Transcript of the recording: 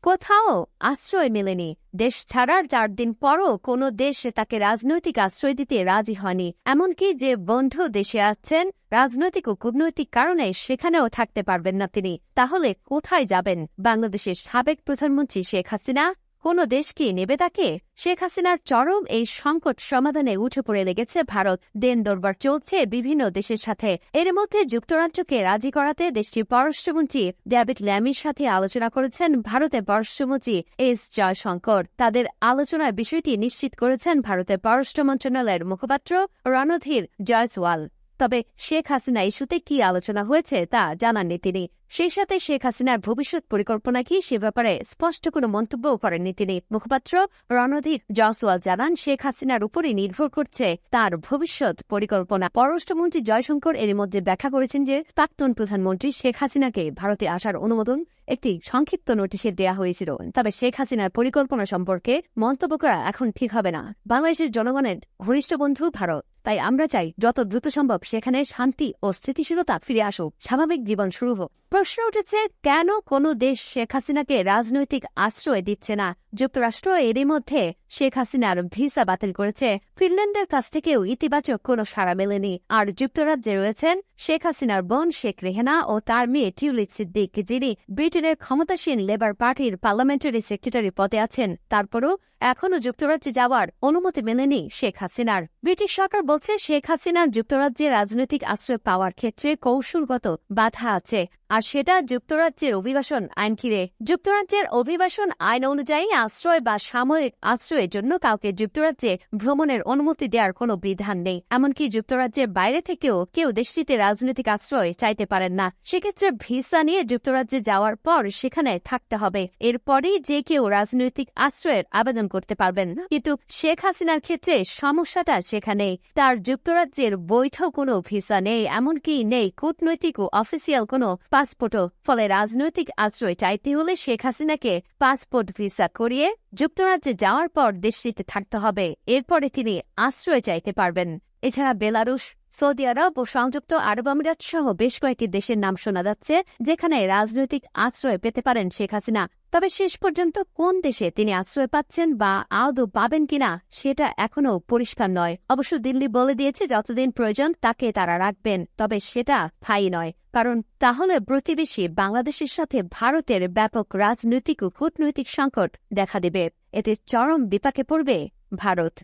কোথাও আশ্রয় মেলেনি। দেশ ছাড়ার 4 দিন পরও কোনো দেশ তাকে রাজনৈতিক আশ্রয় দিতে রাজি হয়নি। এমনকি যে বন্ধু দেশে আছেন, রাজনৈতিক ও কূটনৈতিক কারণে সেখানেও থাকতে পারবেন না তিনি। তাহলে কোথায় যাবেন বাংলাদেশের সাবেক প্রধানমন্ত্রী শেখ হাসিনা? কোনো দেশ কি নেবে তাকে? শেখ হাসিনার চরম এই সংকট সমাধানে উঠে পড়ে লেগেছে ভারত। দেন দরবার চলছে বিভিন্ন দেশের সাথে। এর মধ্যে যুক্তরাষ্ট্রকে রাজি করাতে দেশটির পররাষ্ট্রমন্ত্রী ডেভিড ল্যামির সাথে আলোচনা করেছেন ভারতের পররাষ্ট্রমন্ত্রী এস জয়শঙ্কর। তাদের আলোচনার বিষয়টি নিশ্চিত করেছেন ভারতের পররাষ্ট্র মন্ত্রণালয়ের মুখপাত্র রণধীর জয়সওয়াল। তবে শেখ হাসিনা ইস্যুতে কি আলোচনা হয়েছে তা জানাননি তিনি। সেই সাথে শেখ হাসিনার ভবিষ্যৎ পরিকল্পনা কি সে ব্যাপারে স্পষ্ট কোনো মন্তব্যও করেননি তিনি। মুখপাত্র রণধীর জয়সওয়াল জানান, শেখ হাসিনার উপরই নির্ভর করছে তার ভবিষ্যৎ পরিকল্পনা। পররাষ্ট্রমন্ত্রী জয়শঙ্কর এর মধ্যে ব্যাখ্যা করেছেন যে প্রাক্তন প্রধানমন্ত্রী শেখ হাসিনাকে ভারতে আসার অনুমোদন একটি সংক্ষিপ্ত নোটিশে দেয়া হয়েছিল। তবে শেখ হাসিনার পরিকল্পনা সম্পর্কে মন্তব্য করা এখন ঠিক হবে না। বাংলাদেশের জনগণের ঘনিষ্ঠ বন্ধু ভারত, তাই আমরা চাই যত দ্রুত সম্ভব সেখানে শান্তি ও স্থিতিশীলতা ফিরে আসুক, স্বাভাবিক জীবন শুরু হোক। প্রশ্ন উঠেছে, কেন কোনো দেশ শেখ হাসিনাকে রাজনৈতিক আশ্রয় দিচ্ছে না? যুক্তরাষ্ট্র এরই মধ্যে শেখ হাসিনার ভিসা বাতিল করেছে। ফিনল্যান্ডের কাছ থেকেও ইতিবাচক কোনো সাড়া মেলেনি। আর যুক্তরাজ্যে রয়েছেন শেখ হাসিনার বোন শেখ রেহেনা ও তার মেয়ে টিউলিপ সিদ্দিক, যিনি ব্রিটেনের ক্ষমতাসীন লেবার পার্টির পার্লামেন্টারি সেক্রেটারি পদে আছেন। তারপরও এখনও যুক্তরাজ্যে যাওয়ার অনুমতি মেলেনি শেখ হাসিনার। ব্রিটিশ সরকার বলছে শেখ হাসিনার যুক্তরাজ্যে রাজনৈতিক আশ্রয় পাওয়ার ক্ষেত্রে কৌশলগত বাধা আছে, আর সেটা যুক্তরাজ্যের অভিবাসন আইন ঘিরে। যুক্তরাজ্যের অভিবাসন আইন অনুযায়ী আশ্রয় বা সাময়িক আশ্রয়ের জন্য কাউকে যুক্তরাজ্যে ভ্রমণের অনুমতি দেওয়ার কোনো বিধান নেই। এমনকি যুক্তরাজ্যের বাইরে থেকেও কেউ দেশটিতে রাজনৈতিক আশ্রয় চাইতে পারেন না। সেক্ষেত্রে ভিসা নিয়ে যুক্তরাজ্যে যাওয়ার পর সেখানে থাকতে হবে। এরপরই যে কেউ রাজনৈতিক আশ্রয়ের আবেদন করতে পারবেন। কিন্তু শেখ হাসিনার ক্ষেত্রে সমস্যাটা সেখানেই। তার যুক্তরাজ্যের বৈধ কোনো ভিসা নেই, এমনকি নেই কূটনৈতিক ও অফিসিয়াল কোনো পাসপোর্টও। ফলে রাজনৈতিক আশ্রয় চাইতে হলে শেখ হাসিনাকে পাসপোর্ট ভিসা করিয়ে যুক্তরাজ্যে যাওয়ার পর দেশটিতে থাকতে হবে। এরপরে তিনি আশ্রয় চাইতে পারবেন। এছাড়া বেলারুশ, সৌদি আরব ও সংযুক্ত আরব আমিরাত সহ বেশ কয়েকটি দেশের নাম শোনা যাচ্ছে যেখানে রাজনৈতিক আশ্রয় পেতে পারেন শেখ হাসিনা। তবে শেষ পর্যন্ত কোন দেশে তিনি আশ্রয় পাচ্ছেন বা আদৌ পাবেন কিনা সেটা এখনও পরিষ্কার নয়। অবশ্য দিল্লি বলে দিয়েছে যতদিন প্রয়োজন তাকে তারা রাখবেন, তবে সেটা স্থায়ী নয়। কারণ তাহলে প্রতিবেশী বাংলাদেশের সাথে ভারতের ব্যাপক রাজনৈতিক ও কূটনৈতিক সংকট দেখা দেবে। এতে চরম বিপাকে পড়বে ভারত।